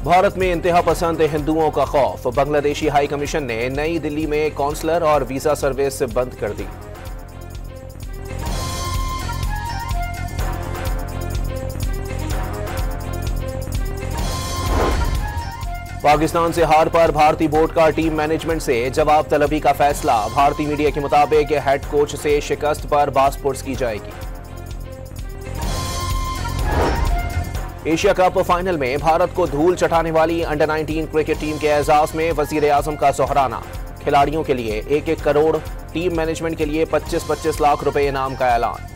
भारत में इंतहा पसंद हिंदुओं का खौफ। बांग्लादेशी हाई कमीशन ने नई दिल्ली में कौंसलर और वीजा सर्विस बंद कर दी। पाकिस्तान से हार पर भारतीय बोर्ड का टीम मैनेजमेंट से जवाब तलबी का फैसला। भारतीय मीडिया के मुताबिक हेड कोच से शिकस्त पर बासपुर्स की जाएगी। एशिया कप फाइनल में भारत को धूल चटाने वाली अंडर 19 क्रिकेट टीम के एजाज में वजीर आजम का सोहराना। खिलाड़ियों के लिए 1-1 करोड़, टीम मैनेजमेंट के लिए 25-25 लाख रुपए इनाम का ऐलान।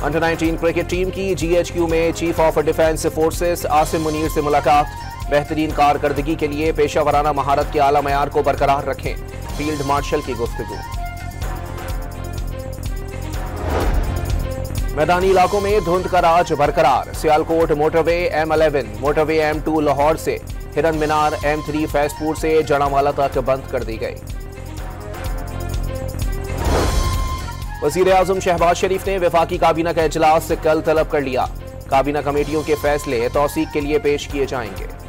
अंडर 19 क्रिकेट टीम की GHQ में chief of defence forces Asim Munir से मुलाकात। बेहतरीन कारकर्दगी के लिए पेशावराना महारत के आला मयार को बरकरार रखें, फील्ड मार्शल की गुफ्तगू। मैदानी इलाकों में धुंध का राज बरकरार। Sialkot motorway M11, motorway M2 Lahore से हिरन मीनार, M3 फैजपुर से जड़ावाला तक बंद कर दी गई। वजीर आजम शहबाज शरीफ ने वफाकी काबीना का इजलास कल तलब कर लिया। काबीना कमेटियों के फैसले तौसीक के लिए पेश किए जाएंगे।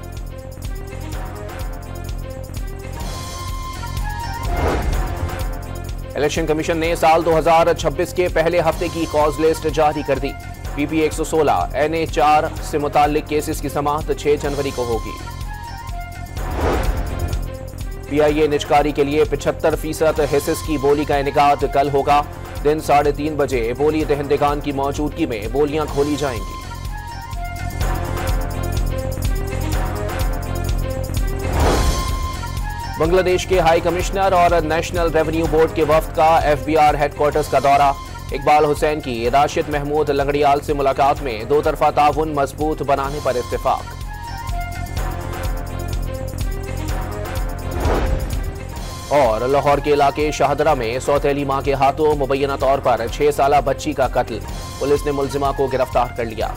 इलेक्शन कमीशन ने साल 2026 के पहले हफ्ते की कॉज लिस्ट जारी कर दी। PP 116 NA 4 से मुताल्लिक केसेस की समाअत 6 जनवरी को होगी। PIA निजकारी के लिए 75% हिस्सेस की बोली का इनेकाद कल होगा। दिन 3:30 बजे बोली दहिंदगान की मौजूदगी में बोलियां खोली जाएंगी। बांग्लादेश के हाई कमिश्नर और नेशनल रेवेन्यू बोर्ड के वफ्द का FBR हेडक्वार्टर्स का दौरा। इकबाल हुसैन की राशिद महमूद लंगड़ियाल से मुलाकात में दो तरफा ताउन मजबूत बनाने पर इत्तेफाक। और लाहौर के इलाके शाहदरा में सौतेली मां के हाथों मुबैना तौर पर 6 साला बच्ची का कत्ल। पुलिस ने मुलजिमा को गिरफ्तार कर लिया।